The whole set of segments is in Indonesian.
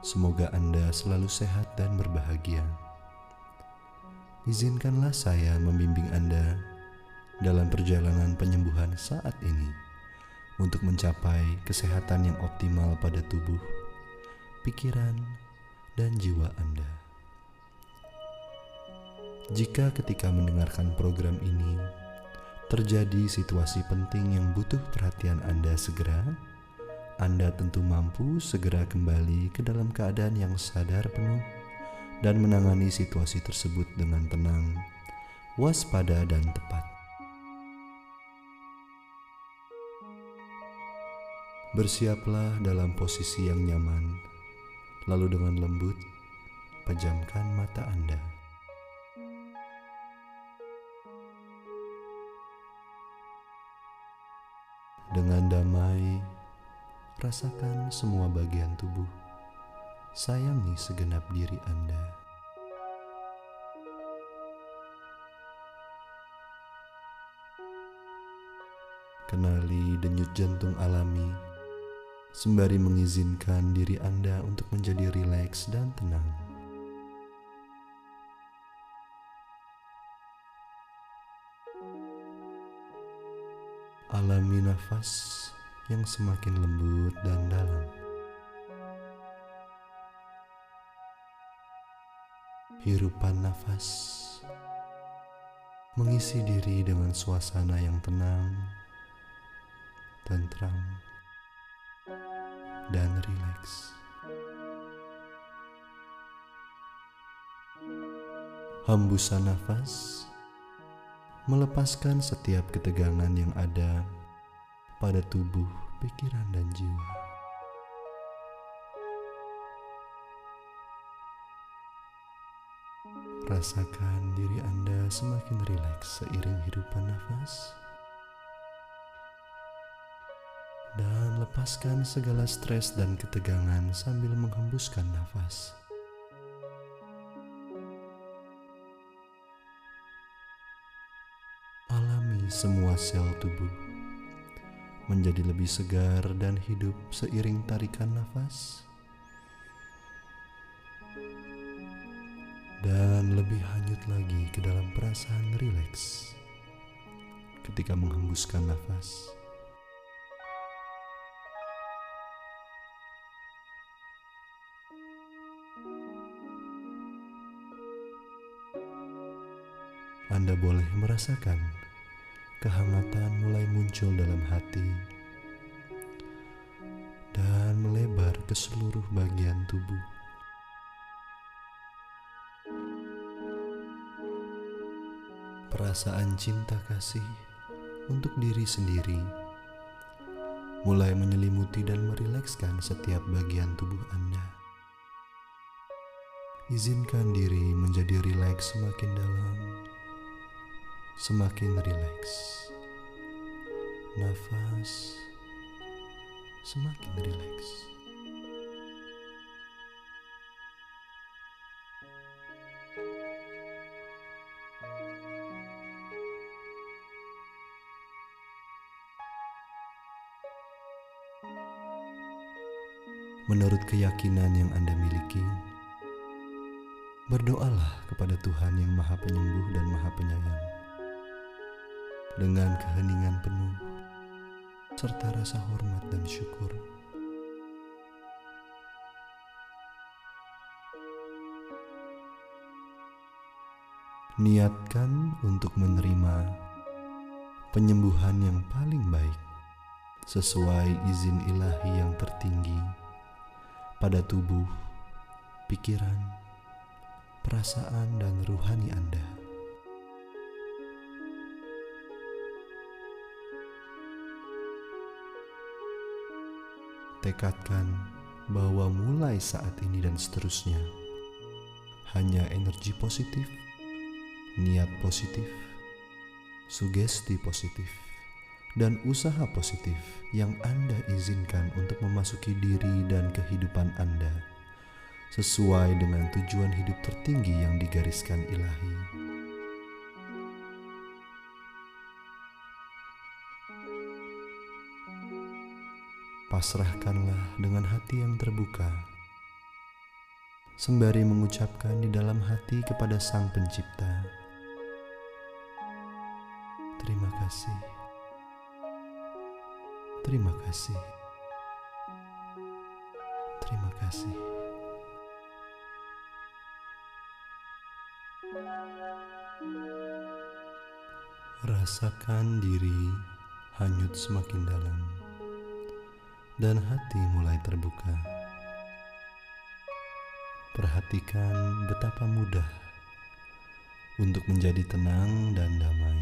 Semoga Anda selalu sehat dan berbahagia. Izinkanlah saya membimbing Anda dalam perjalanan penyembuhan saat ini untuk mencapai kesehatan yang optimal pada tubuh, pikiran, dan jiwa Anda. Jika ketika mendengarkan program ini terjadi situasi penting yang butuh perhatian Anda segera, Anda tentu mampu segera kembali ke dalam keadaan yang sadar penuh dan menangani situasi tersebut dengan tenang, waspada, dan tepat. Bersiaplah dalam posisi yang nyaman, lalu dengan lembut, pejamkan mata Anda. Dengan damai, rasakan semua bagian tubuh, sayangi segenap diri Anda. Kenali denyut jantung alami, sembari mengizinkan diri Anda untuk menjadi rileks dan tenang. Alami nafas yang semakin lembut dan dalam. Hirupan nafas mengisi diri dengan suasana yang tenang, tentram, dan rileks. Hembusan nafas melepaskan setiap ketegangan yang ada pada tubuh, pikiran, dan jiwa. Rasakan diri Anda semakin rileks seiring hirupan nafas, dan lepaskan segala stres dan ketegangan sambil menghembuskan nafas. Alami semua sel tubuh menjadi lebih segar dan hidup seiring tarikan nafas, dan lebih hanyut lagi ke dalam perasaan rileks ketika menghembuskan nafas. Anda boleh merasakan kehangatan mulai muncul dalam hati dan melebar ke seluruh bagian tubuh. Perasaan cinta kasih untuk diri sendiri mulai menyelimuti dan merilekskan setiap bagian tubuh Anda. Izinkan diri menjadi rileks semakin dalam, semakin rileks. Nafas semakin rileks. Menurut keyakinan yang Anda miliki, berdoalah kepada Tuhan yang Maha Penyembuh dan Maha Penyayang dengan keheningan penuh serta rasa hormat dan syukur. Niatkan untuk menerima penyembuhan yang paling baik sesuai izin ilahi yang tertinggi pada tubuh, pikiran, perasaan, dan ruhani Anda. Tekadkan bahwa mulai saat ini dan seterusnya hanya energi positif, niat positif, sugesti positif, dan usaha positif yang Anda izinkan untuk memasuki diri dan kehidupan Anda sesuai dengan tujuan hidup tertinggi yang digariskan ilahi. Pasrahkanlah dengan hati yang terbuka sembari mengucapkan di dalam hati kepada Sang Pencipta, terima kasih, terima kasih, terima kasih. Rasakan diri hanyut semakin dalam dan hati mulai terbuka. Perhatikan betapa mudah untuk menjadi tenang dan damai.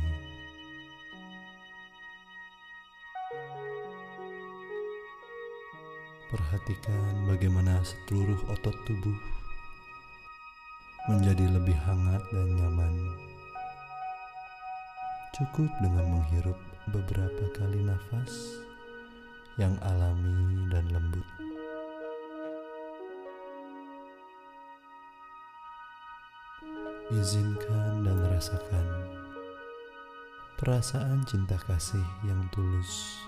Perhatikan bagaimana seluruh otot tubuh menjadi lebih hangat dan nyaman. Cukup dengan menghirup beberapa kali nafas yang alami dan lembut. Izinkan dan rasakan perasaan cinta kasih yang tulus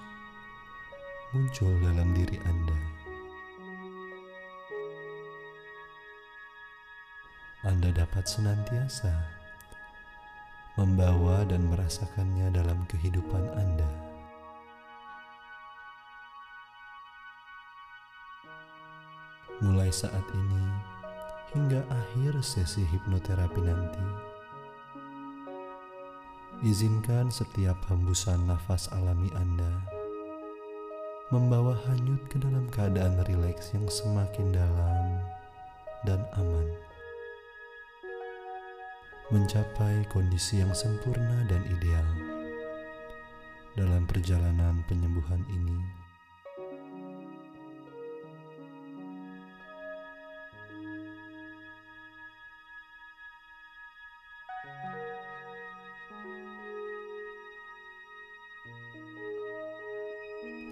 muncul dalam diri Anda. Anda dapat senantiasa membawa dan merasakannya dalam kehidupan Anda. Mulai saat ini hingga akhir sesi hipnoterapi nanti, izinkan setiap hembusan nafas alami Anda membawa hanyut ke dalam keadaan rileks yang semakin dalam dan aman, mencapai kondisi yang sempurna dan ideal dalam perjalanan penyembuhan ini.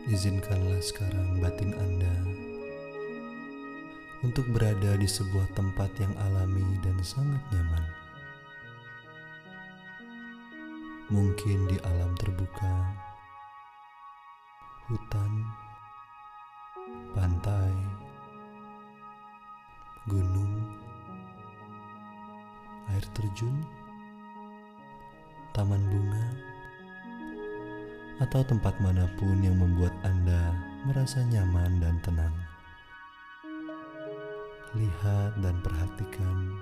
Izinkanlah sekarang batin Anda untuk berada di sebuah tempat yang alami dan sangat nyaman. Mungkin di alam terbuka, hutan, pantai, gunung, air terjun, taman bunga, atau tempat manapun yang membuat Anda merasa nyaman dan tenang. Lihat dan perhatikan,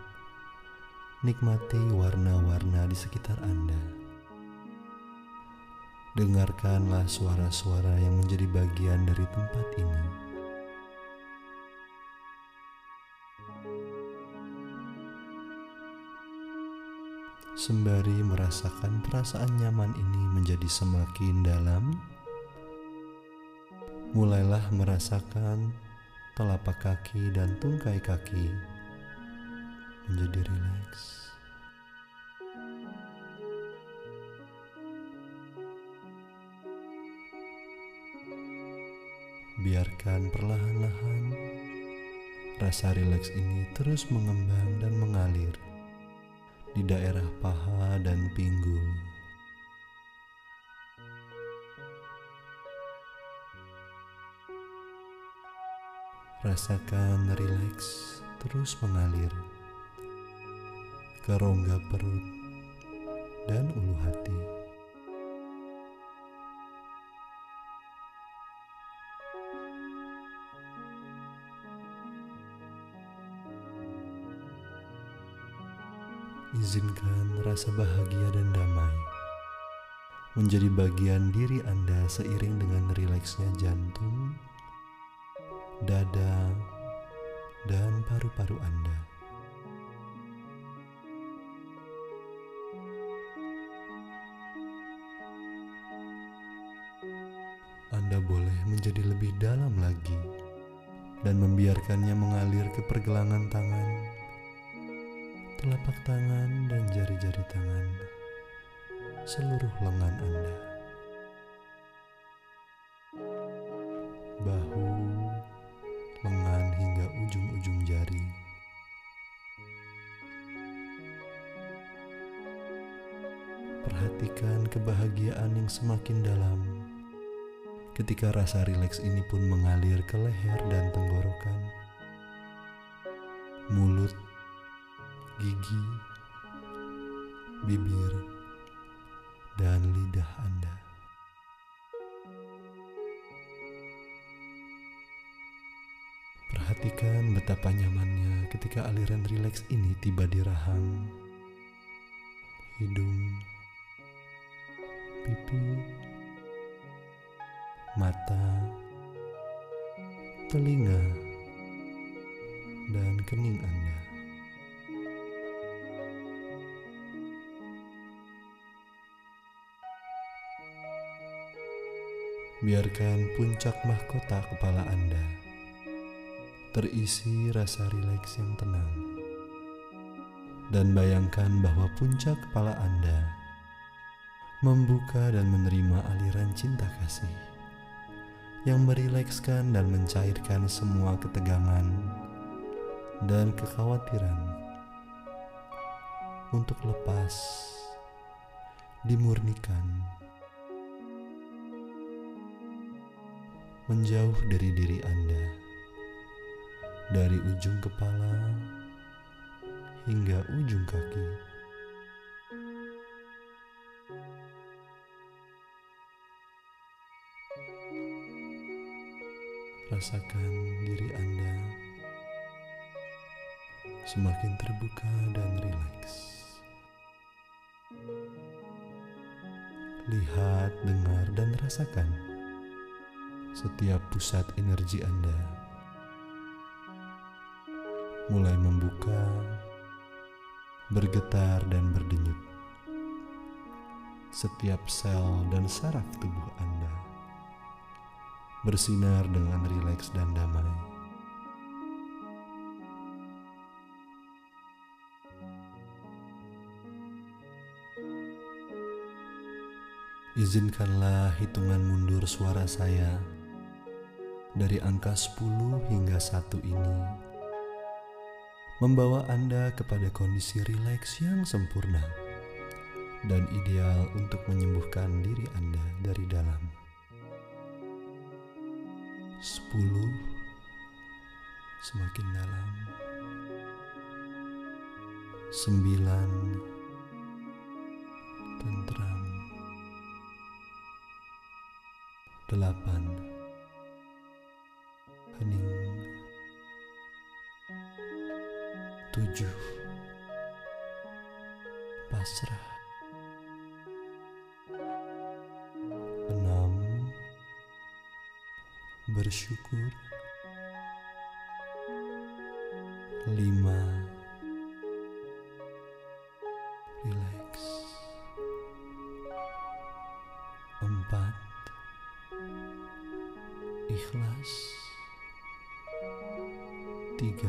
nikmati warna-warna di sekitar Anda. Dengarkanlah suara-suara yang menjadi bagian dari tempat ini. Sembari merasakan perasaan nyaman ini menjadi semakin dalam, mulailah merasakan telapak kaki dan tungkai kaki menjadi rileks. Biarkan perlahan-lahan rasa rileks ini terus mengembang dan mengalir di daerah paha dan pinggul. Rasakan rileks terus mengalir ke rongga perut dan ulu hati. Izinkan rasa bahagia dan damai menjadi bagian diri Anda seiring dengan rileksnya jantung, dada, dan paru-paru Anda. Anda boleh menjadi lebih dalam lagi dan membiarkannya mengalir ke pergelangan tangan, telapak tangan dan jari-jari tangan, seluruh lengan Anda, bahu, lengan hingga ujung-ujung jari. Perhatikan kebahagiaan yang semakin dalam ketika rasa rileks ini pun mengalir ke leher dan tenggorokan, mulut, gigi, bibir, dan lidah Anda. Perhatikan betapa nyamannya ketika aliran rileks ini tiba di rahang, hidung, pipi, mata, telinga, dan kening Anda. Biarkan puncak mahkota kepala Anda terisi rasa rileks yang tenang. Dan bayangkan bahwa puncak kepala Anda membuka dan menerima aliran cinta kasih yang merilekskan dan mencairkan semua ketegangan dan kekhawatiran untuk lepas, dimurnikan, menjauh dari diri Anda, dari ujung kepala hingga ujung kaki. Rasakan diri Anda semakin terbuka dan rileks. Lihat, dengar, dan rasakan setiap pusat energi Anda mulai membuka, bergetar, dan berdenyut. Setiap sel dan saraf tubuh Anda bersinar dengan rileks dan damai. Izinkanlah hitungan mundur suara saya dari angka 10 hingga 1 ini membawa Anda kepada kondisi rileks yang sempurna dan ideal untuk menyembuhkan diri Anda dari dalam. 10, semakin dalam. 9, tentram. 8, hening. 7, pasrah. 6, bersyukur. 5, rileks. 4, ikhlas. 3,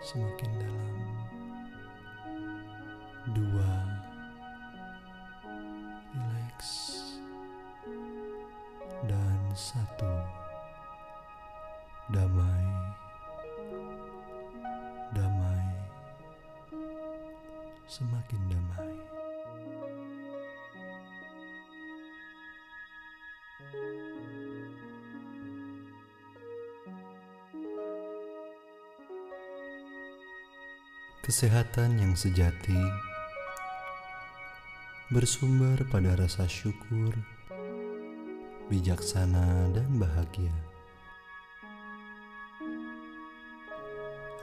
semakin dalam. 2, rileks. Dan 1, damai, damai, semakin damai. Kesehatan yang sejati bersumber pada rasa syukur, bijaksana, dan bahagia.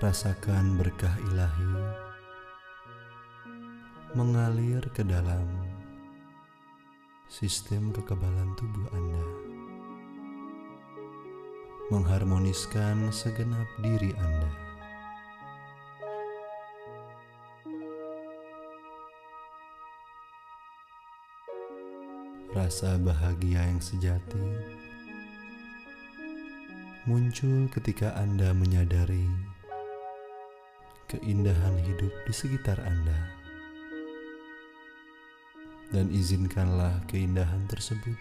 Rasakan berkah ilahi mengalir ke dalam sistem kekebalan tubuh Anda, mengharmoniskan segenap diri Anda. Rasa bahagia yang sejati muncul ketika Anda menyadari keindahan hidup di sekitar Anda, dan izinkanlah keindahan tersebut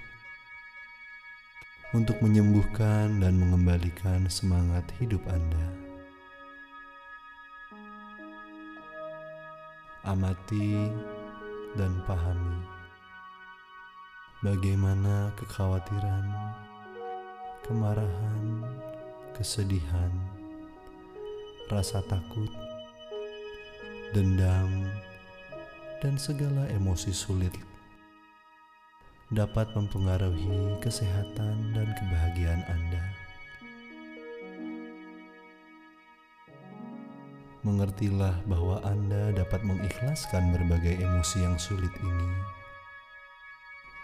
untuk menyembuhkan dan mengembalikan semangat hidup Anda. Amati dan pahami bagaimana kekhawatiran, kemarahan, kesedihan, rasa takut, dendam, dan segala emosi sulit dapat mempengaruhi kesehatan dan kebahagiaan Anda. Mengertilah bahwa Anda dapat mengikhlaskan berbagai emosi yang sulit ini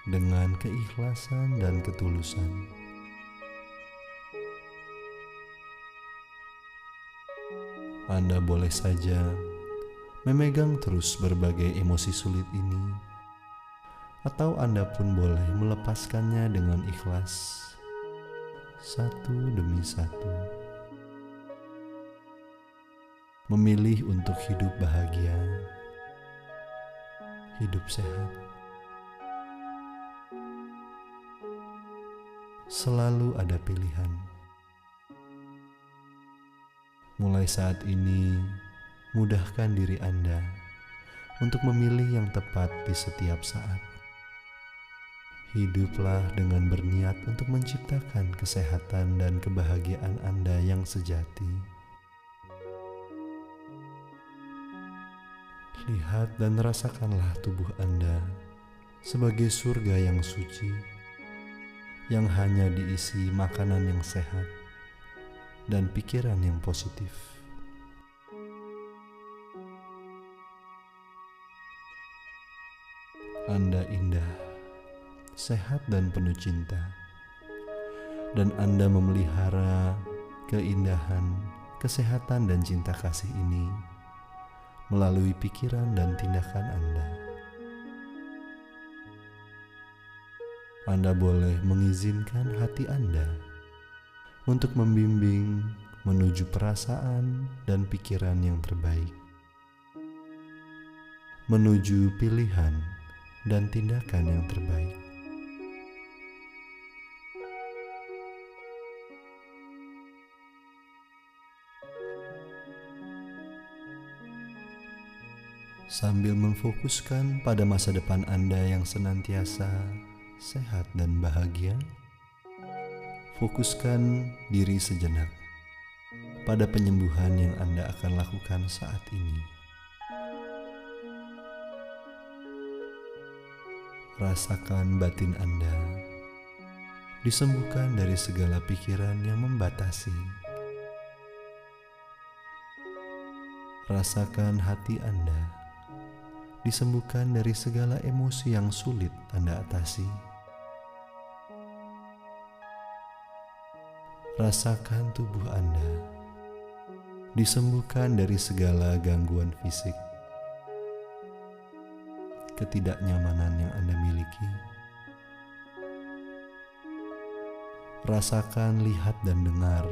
dengan keikhlasan dan ketulusan. Anda boleh saja memegang terus berbagai emosi sulit ini, atau Anda pun boleh melepaskannya dengan ikhlas, satu demi satu. Memilih untuk hidup bahagia, hidup sehat. Selalu ada pilihan. Mulai saat ini, mudahkan diri Anda untuk memilih yang tepat di setiap saat. Hiduplah dengan berniat untuk menciptakan kesehatan dan kebahagiaan Anda yang sejati. Lihat dan rasakanlah tubuh Anda sebagai surga yang suci, yang hanya diisi makanan yang sehat dan pikiran yang positif. Anda indah, sehat dan penuh cinta, dan Anda memelihara keindahan, kesehatan dan cinta kasih ini melalui pikiran dan tindakan Anda. Anda boleh mengizinkan hati Anda untuk membimbing menuju perasaan dan pikiran yang terbaik, menuju pilihan dan tindakan yang terbaik. Sambil memfokuskan pada masa depan Anda yang senantiasa sehat dan bahagia, fokuskan diri sejenak pada penyembuhan yang Anda akan lakukan saat ini. Rasakan batin Anda disembuhkan dari segala pikiran yang membatasi. Rasakan hati Anda disembuhkan dari segala emosi yang sulit Anda atasi. Rasakan tubuh Anda disembuhkan dari segala gangguan fisik, ketidaknyamanan yang Anda miliki. Rasakan, lihat, dan dengar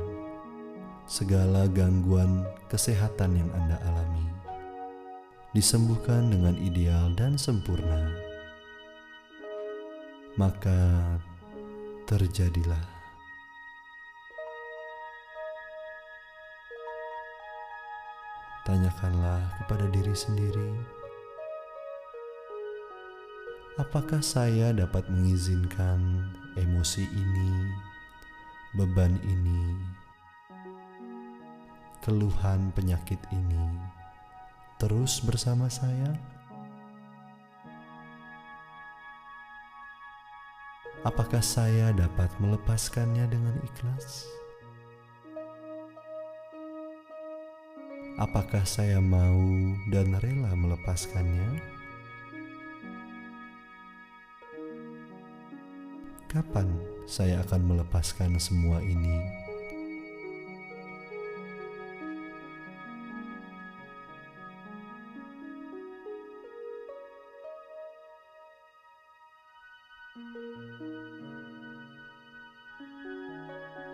segala gangguan kesehatan yang Anda alami, disembuhkan dengan ideal dan sempurna. Maka terjadilah. Tanyakanlah kepada diri sendiri, apakah saya dapat mengizinkan emosi ini, beban ini, keluhan penyakit ini terus bersama saya? Apakah saya dapat melepaskannya dengan ikhlas? Apakah saya mau dan rela melepaskannya? Kapan saya akan melepaskan semua ini?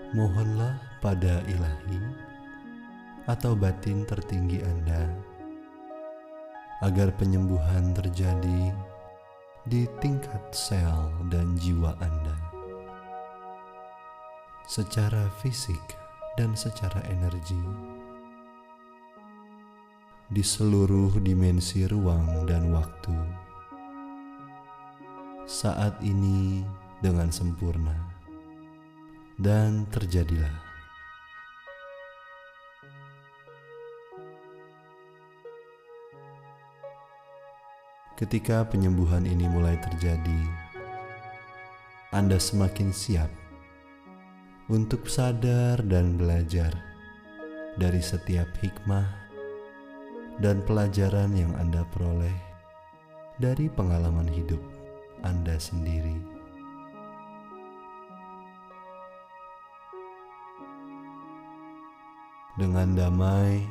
Mohonlah pada Ilahi atau batin tertinggi Anda agar penyembuhan terjadi di tingkat sel dan jiwa Anda, secara fisik dan secara energi, di seluruh dimensi ruang dan waktu, saat ini dengan sempurna. Dan terjadilah. Ketika penyembuhan ini mulai terjadi, Anda semakin siap untuk sadar dan belajar dari setiap hikmah dan pelajaran yang Anda peroleh dari pengalaman hidup Anda sendiri. Dengan damai,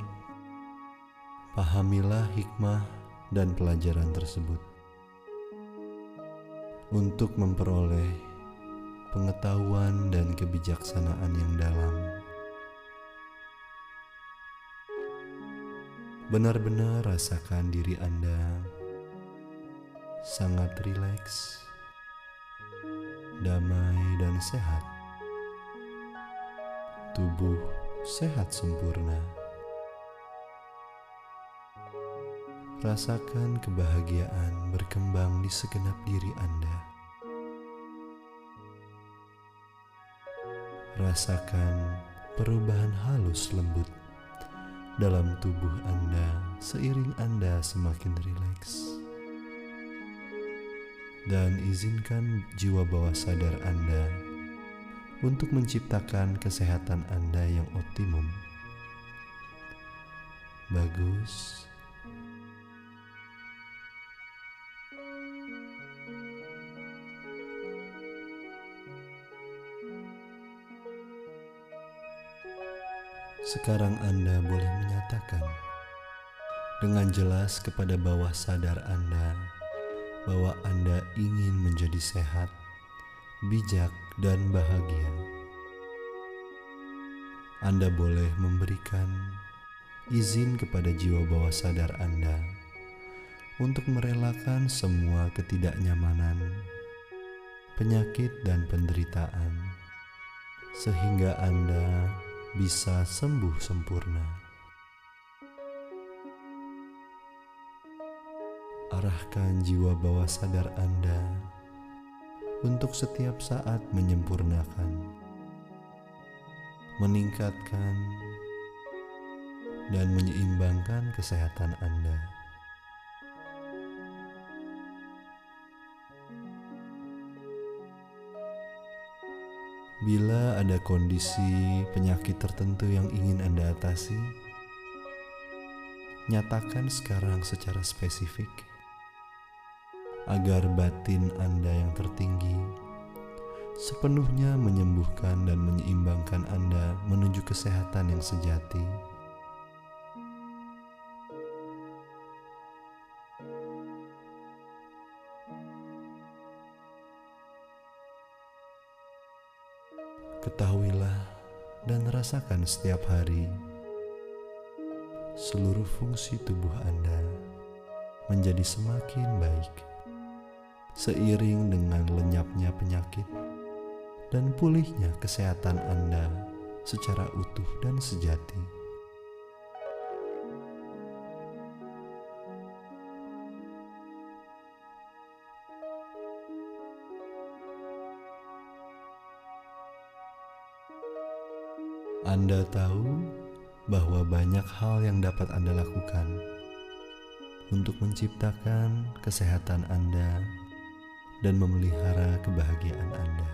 pahamilah hikmah dan pelajaran tersebut untuk memperoleh pengetahuan dan kebijaksanaan yang dalam. Benar-benar rasakan diri Anda sangat rileks, damai dan sehat. Tubuh sehat sempurna. Rasakan kebahagiaan berkembang di segenap diri Anda. Rasakan perubahan halus lembut dalam tubuh Anda seiring Anda semakin rileks. Dan izinkan jiwa bawah sadar Anda untuk menciptakan kesehatan Anda yang optimum. Bagus. Sekarang Anda boleh menyatakan dengan jelas kepada bawah sadar Anda bahwa Anda ingin menjadi sehat, bijak, dan bahagia. Anda boleh memberikan izin kepada jiwa bawah sadar Anda untuk merelakan semua ketidaknyamanan, penyakit, dan penderitaan, sehingga Anda bisa sembuh sempurna. Arahkan jiwa bawah sadar Anda untuk setiap saat menyempurnakan, meningkatkan, dan menyeimbangkan kesehatan Anda. Bila ada kondisi penyakit tertentu yang ingin Anda atasi, nyatakan sekarang secara spesifik agar batin Anda yang tertinggi sepenuhnya menyembuhkan dan menyeimbangkan Anda menuju kesehatan yang sejati. Ketahuilah dan rasakan setiap hari seluruh fungsi tubuh Anda menjadi semakin baik seiring dengan lenyapnya penyakit dan pulihnya kesehatan Anda secara utuh dan sejati. Anda tahu bahwa banyak hal yang dapat Anda lakukan untuk menciptakan kesehatan Anda dan memelihara kebahagiaan Anda.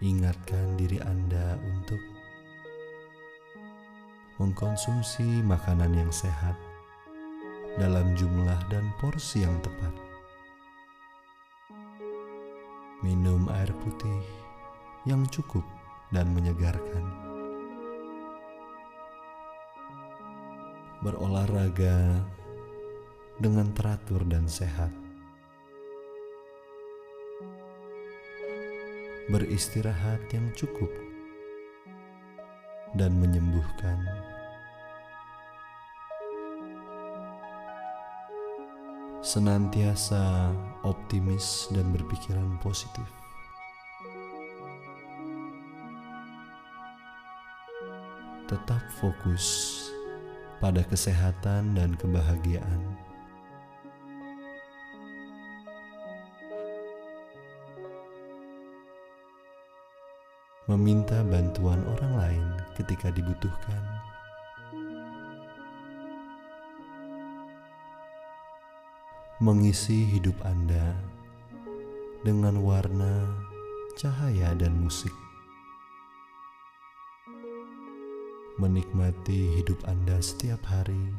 Ingatkan diri Anda untuk mengkonsumsi makanan yang sehat dalam jumlah dan porsi yang tepat. Minum air putih yang cukup dan menyegarkan. Berolahraga dengan teratur dan sehat. Beristirahat yang cukup dan menyembuhkan. Senantiasa optimis dan berpikiran positif. Tetap fokus pada kesehatan dan kebahagiaan. Meminta bantuan orang lain ketika dibutuhkan mengisi hidup Anda dengan warna, cahaya, dan musik. Menikmati hidup Anda setiap hari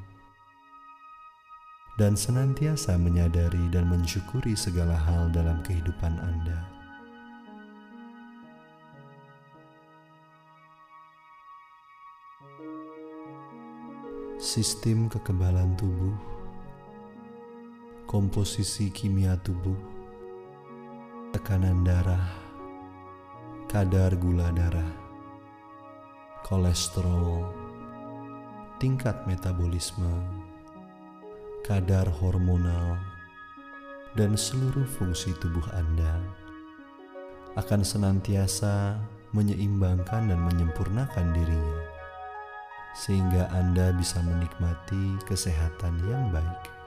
dan senantiasa menyadari dan mensyukuri segala hal dalam kehidupan Anda. Sistem kekebalan tubuh, komposisi kimia tubuh, tekanan darah, kadar gula darah, kolesterol, tingkat metabolisme, kadar hormonal, dan seluruh fungsi tubuh Anda akan senantiasa menyeimbangkan dan menyempurnakan dirinya, sehingga Anda bisa menikmati kesehatan yang baik.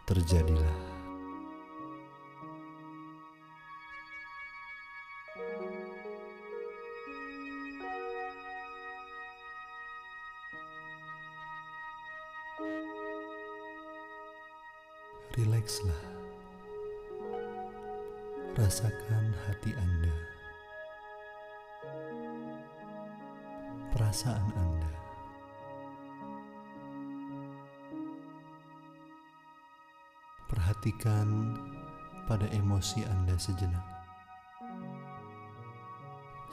Terjadilah. Rilekslah. Rasakan hati Anda, perasaan Anda. Perhatikan pada emosi Anda sejenak,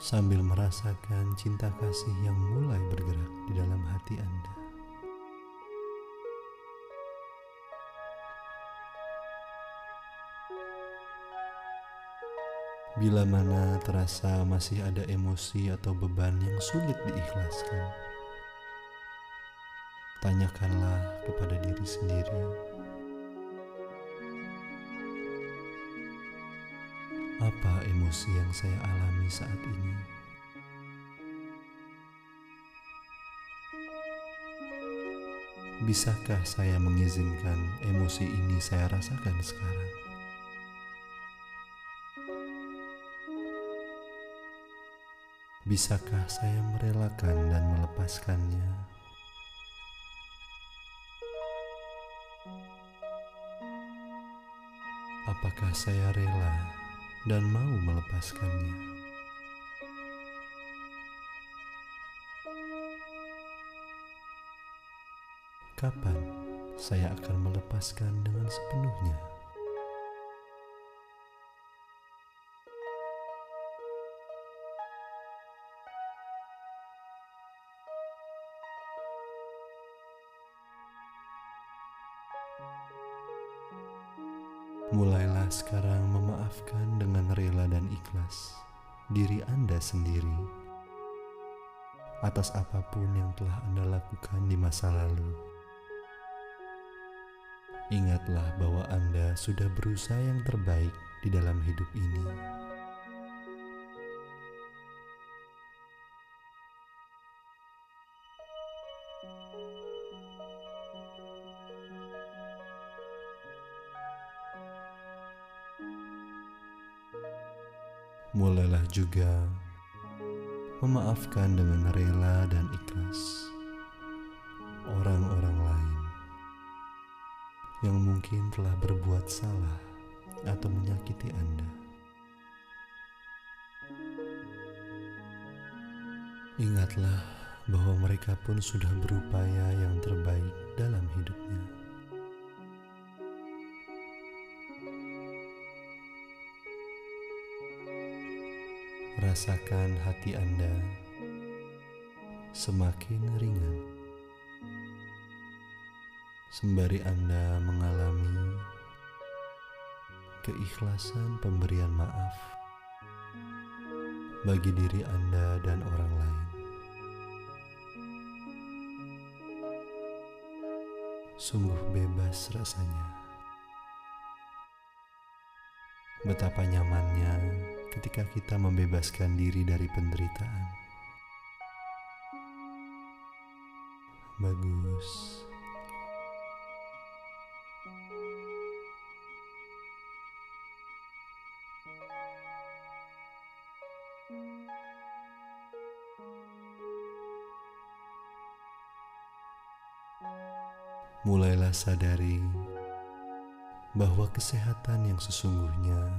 sambil merasakan cinta kasih yang mulai bergerak di dalam hati Anda. Bila mana terasa masih ada emosi atau beban yang sulit diikhlaskan, tanyakanlah kepada diri sendiri, apa emosi yang saya alami saat ini? Bisakah saya mengizinkan emosi ini saya rasakan sekarang? Bisakah saya merelakan dan melepaskannya? Apakah saya rela dan mau melepaskannya? Kapan saya akan melepaskan dengan sepenuhnya? Mulailah sekarang memaafkan dengan rela dan ikhlas diri Anda sendiri atas apapun yang telah Anda lakukan di masa lalu. Ingatlah bahwa Anda sudah berusaha yang terbaik di dalam hidup ini. Mulailah juga memaafkan dengan rela dan ikhlas orang-orang lain yang mungkin telah berbuat salah atau menyakiti Anda. Ingatlah bahwa mereka pun sudah berupaya yang terbaik dalam hidupnya. Rasakan hati Anda semakin ringan sembari Anda mengalami keikhlasan pemberian maaf bagi diri Anda dan orang lain. Sungguh bebas rasanya. Betapa nyamannya ketika kita membebaskan diri dari penderitaan. Bagus. Mulailah sadari bahwa kesehatan yang sesungguhnya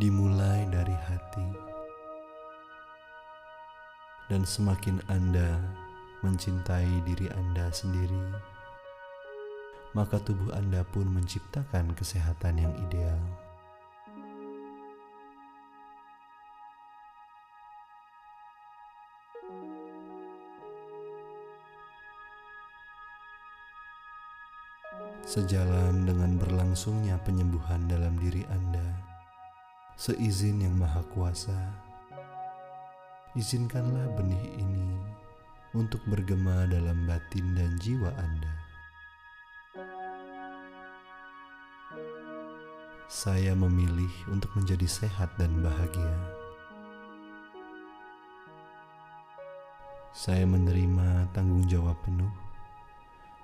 dimulai dari hati. Dan semakin Anda mencintai diri Anda sendiri, maka tubuh Anda pun menciptakan kesehatan yang ideal. Sejalan dengan berlangsungnya penyembuhan dalam diri Anda, seizin Yang Maha Kuasa, izinkanlah benih ini untuk bergema dalam batin dan jiwa Anda. Saya memilih untuk menjadi sehat dan bahagia. Saya menerima tanggung jawab penuh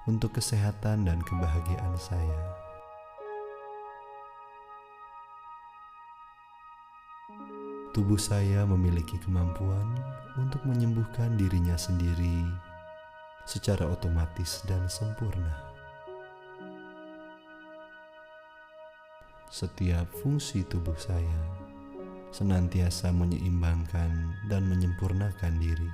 untuk kesehatan dan kebahagiaan saya. Tubuh saya memiliki kemampuan untuk menyembuhkan dirinya sendiri secara otomatis dan sempurna. Setiap fungsi tubuh saya senantiasa menyeimbangkan dan menyempurnakan diri.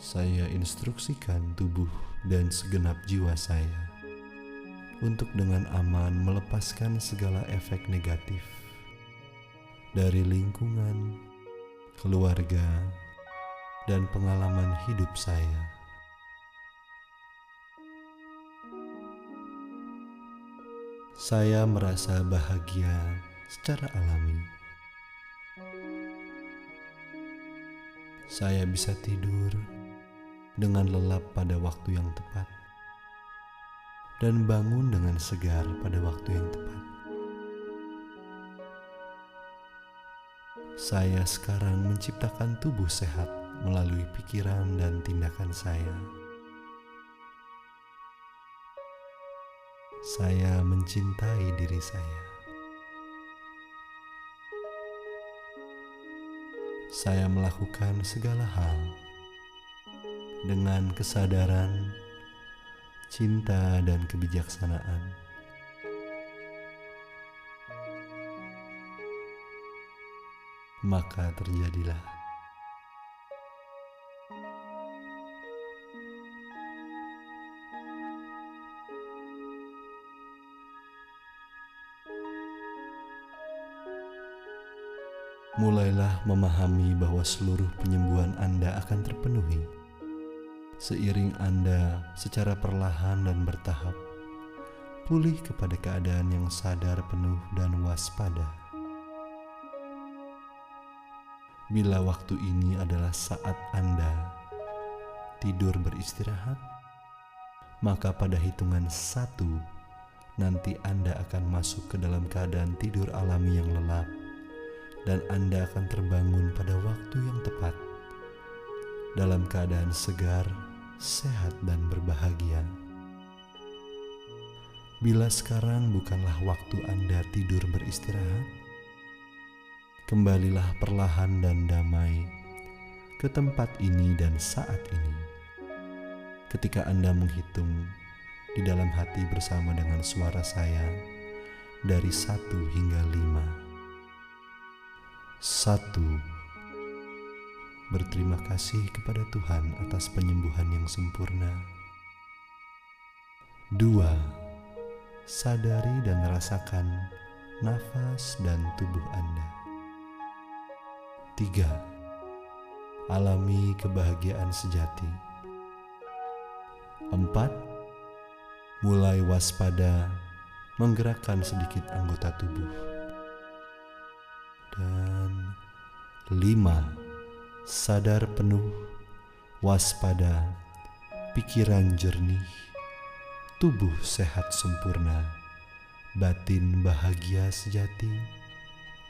Saya instruksikan tubuh dan segenap jiwa saya untuk dengan aman melepaskan segala efek negatif dari lingkungan, keluarga, dan pengalaman hidup saya. Saya merasa bahagia secara alami. Saya bisa tidur dengan lelap pada waktu yang tepat dan bangun dengan segar pada waktu yang tepat. Saya sekarang menciptakan tubuh sehat melalui pikiran dan tindakan saya. Saya mencintai diri saya. Saya melakukan segala hal dengan kesadaran, cinta, dan kebijaksanaan. Maka terjadilah. Mulailah memahami bahwa seluruh penyembuhan Anda akan terpenuhi seiring Anda secara perlahan dan bertahap pulih kepada keadaan yang sadar penuh dan waspada. Bila waktu ini adalah saat Anda tidur beristirahat, maka pada hitungan 1 nanti Anda akan masuk ke dalam keadaan tidur alami yang lelap, dan Anda akan terbangun pada waktu yang tepat dalam keadaan segar, sehat, dan berbahagia. Bila sekarang bukanlah waktu Anda tidur beristirahat, kembalilah perlahan dan damai ke tempat ini dan saat ini. Ketika Anda menghitung di dalam hati bersama dengan suara saya dari 1 hingga 5. 1. Berterima kasih kepada Tuhan atas penyembuhan yang sempurna. 2. Sadari dan rasakan nafas dan tubuh Anda. 3. Alami kebahagiaan sejati. 4. Mulai waspada menggerakkan sedikit anggota tubuh. Dan 5. Sadar penuh, waspada, pikiran jernih, tubuh sehat sempurna, batin bahagia sejati,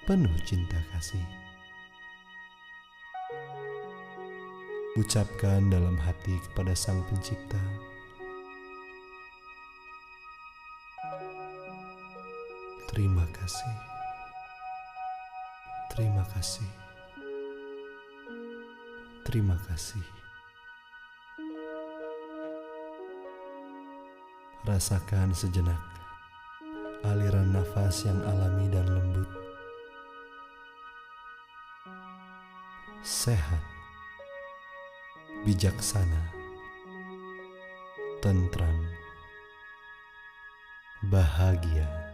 penuh cinta kasih. Ucapkan dalam hati kepada Sang Pencipta, terima kasih, terima kasih, Terima kasih. Rasakan sejenak aliran nafas yang alami dan lembut. Sehat, bijaksana, tentram, bahagia.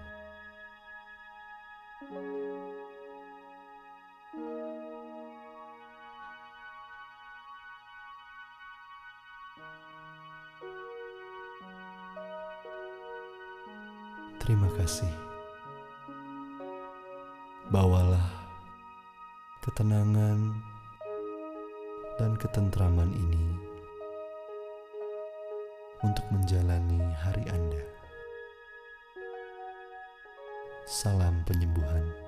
Terima kasih. Bawalah ketenangan dan ketentraman ini untuk menjalani hari Anda. Salam penyembuhan.